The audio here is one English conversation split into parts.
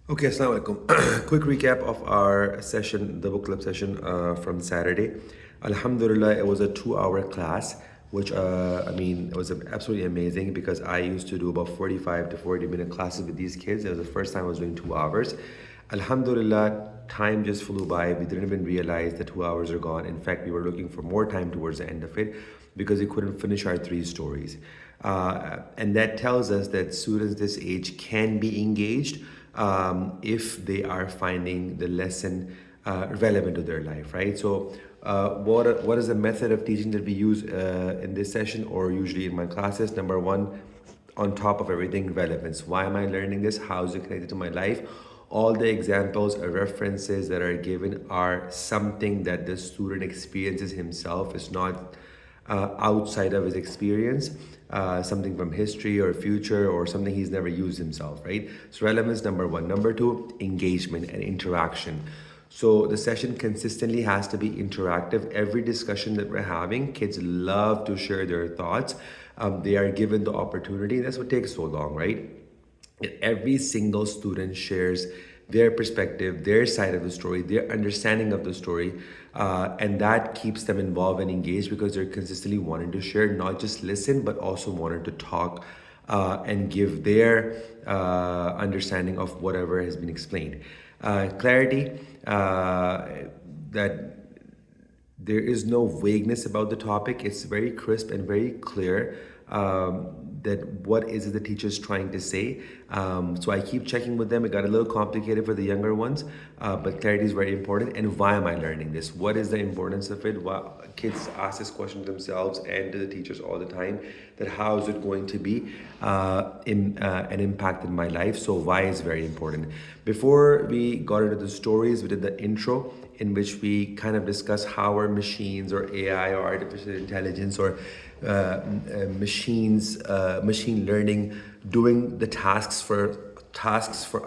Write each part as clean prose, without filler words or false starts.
Okay, Assalamu alaikum. Quick recap of our session, the book club session from Saturday. Alhamdulillah, it was a 2 hour class, which it was absolutely amazing because I used to do about 45 to 40-minute classes with these kids. It was the first time I was doing 2 hours. Alhamdulillah, time just flew by. We didn't even realize the 2 hours are gone. In fact, we were looking for more time towards the end of it because we couldn't finish our three stories. And that tells us that students this age can be engaged if they are finding the lesson relevant to their life, right? So, what is the method of teaching that we use in this session or usually in my classes? Number one, on top of everything, relevance. Why am I learning this? How is it connected to my life? All the examples or references that are given are something that the student experiences himself. It's not outside of his experience, something from history or future or something he's never used himself, right? So relevance, number one. Number two, engagement and interaction. So the session consistently has to be interactive. Every discussion that we're having, kids love to share their thoughts. They are given the opportunity. That's what takes so long, right? Every single student shares their perspective, their side of the story, their understanding of the story, and that keeps them involved and engaged because they're consistently wanting to share, not just listen, but also wanting to talk and give their understanding of whatever has been explained. Clarity, that there is no vagueness about the topic. It's very crisp and very clear that what is it the teacher's trying to say. So I keep checking with them. It got a little complicated for the younger ones, but clarity is very important. And why am I learning this? What is the importance of it? Why, kids ask this question to themselves and to the teachers all the time, that how is it going to be an impact in my life? So why is very important. Before we got into the stories, we did the intro in which we kind of discuss how are machines or AI or artificial intelligence or machine learning doing the tasks for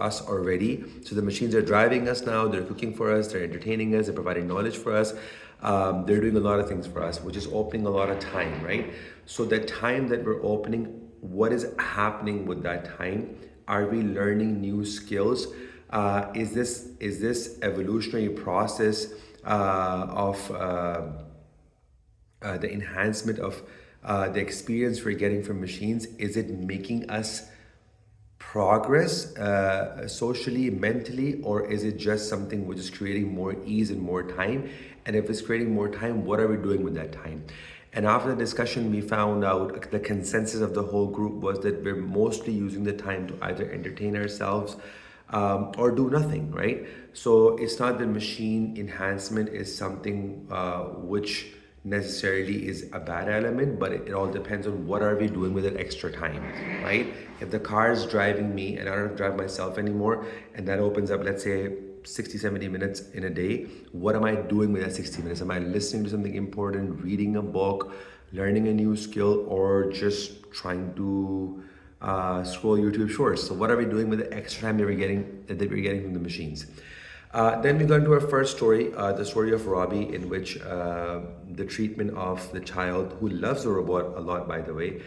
us already. So the machines are driving us now, they're cooking for us, they're entertaining us, they're providing knowledge for us. They're doing a lot of things for us, which is opening a lot of time, right? So that time that we're opening, what is happening with that time? Are we learning new skills? Is this evolutionary process of the enhancement of the experience we're getting from machines? Is it making us progress socially, mentally, or is it just something which is creating more ease and more time? And if it's creating more time, what are we doing with that time? And after the discussion, we found out the consensus of the whole group was that we're mostly using the time to either entertain ourselves or do nothing, right? So it's not that machine enhancement is something which necessarily is a bad element, but it all depends on what are we doing with that extra time, right? If the car is driving me and I don't drive myself anymore, and that opens up, let's say, 60, 70 minutes in a day, what am I doing with that 60 minutes? Am I listening to something important, reading a book, learning a new skill, or just trying to scroll YouTube Shorts? So what are we doing with the extra time that we're getting from the machines? Then we got into our first story, the story of Robbie, in which the treatment of the child, who loves the robot a lot, by the way,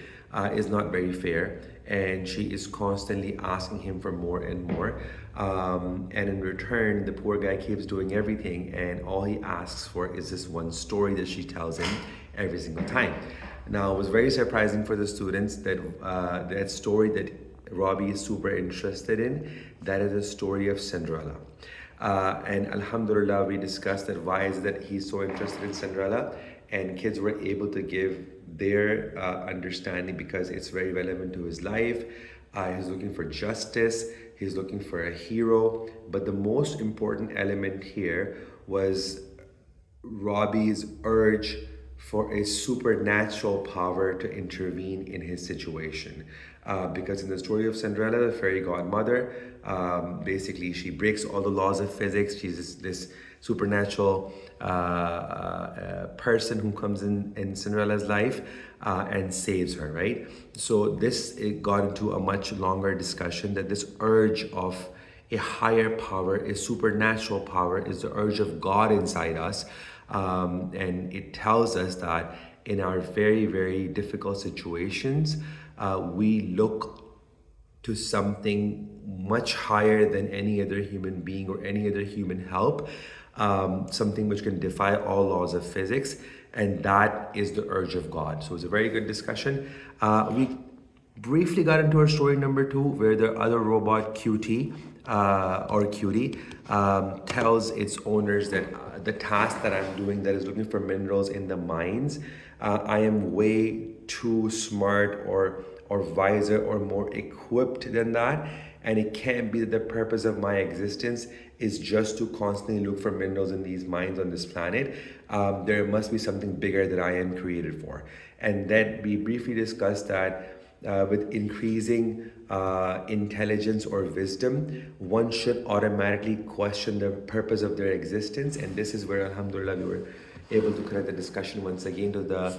is not very fair. And she is constantly asking him for more and more. And in return, the poor guy keeps doing everything, and all he asks for is this one story that she tells him every single time. Now, it was very surprising for the students that that story that Robbie is super interested in, that is the story of Cinderella. And Alhamdulillah, we discussed that why is that he's so interested in Cinderella, and kids were able to give their understanding because it's very relevant to his life. He's looking for justice, he's looking for a hero, but the most important element here was Robbie's urge for a supernatural power to intervene in his situation. Because in the story of Cinderella, the fairy godmother, basically she breaks all the laws of physics. She's this supernatural person who comes in Cinderella's life and saves her, right? So this, it got into a much longer discussion that this urge of a higher power, a supernatural power, is the urge of God inside us. And it tells us that in our very, very difficult situations, we look to something much higher than any other human being or any other human help, something which can defy all laws of physics, and that is the urge of God. So it's a very good discussion. We briefly got into our story number 2, where the other robot QT or Cutie tells its owners that the task that I'm doing, that is looking for minerals in the mines, I am way too smart or wiser or more equipped than that, and it can't be that the purpose of my existence is just to constantly look for minerals in these mines on this planet. There must be something bigger that I am created for. And then we briefly discussed that with increasing intelligence or wisdom, one should automatically question the purpose of their existence. And this is where, alhamdulillah, we were able to connect the discussion once again to the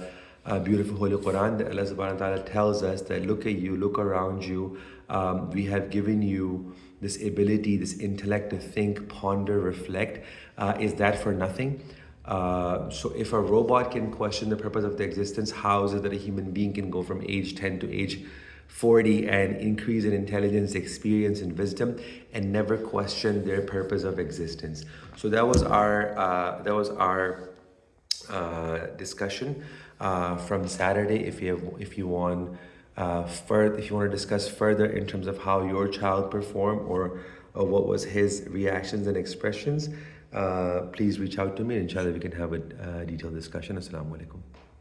beautiful Holy Quran, that Allah subhanahu wa ta'ala tells us that look at you, look around you. We have given you this ability, this intellect to think, ponder, reflect. Is that for nothing? So if a robot can question the purpose of the existence, how is it that a human being can go from age 10 to age 40 and increase in intelligence, experience, and wisdom, and never question their purpose of existence? So that was our discussion from Saturday. If you want to discuss further in terms of how your child performed, or what was his reactions and expressions, please reach out to me. Inshallah, we can have a detailed discussion. Assalamu alaikum.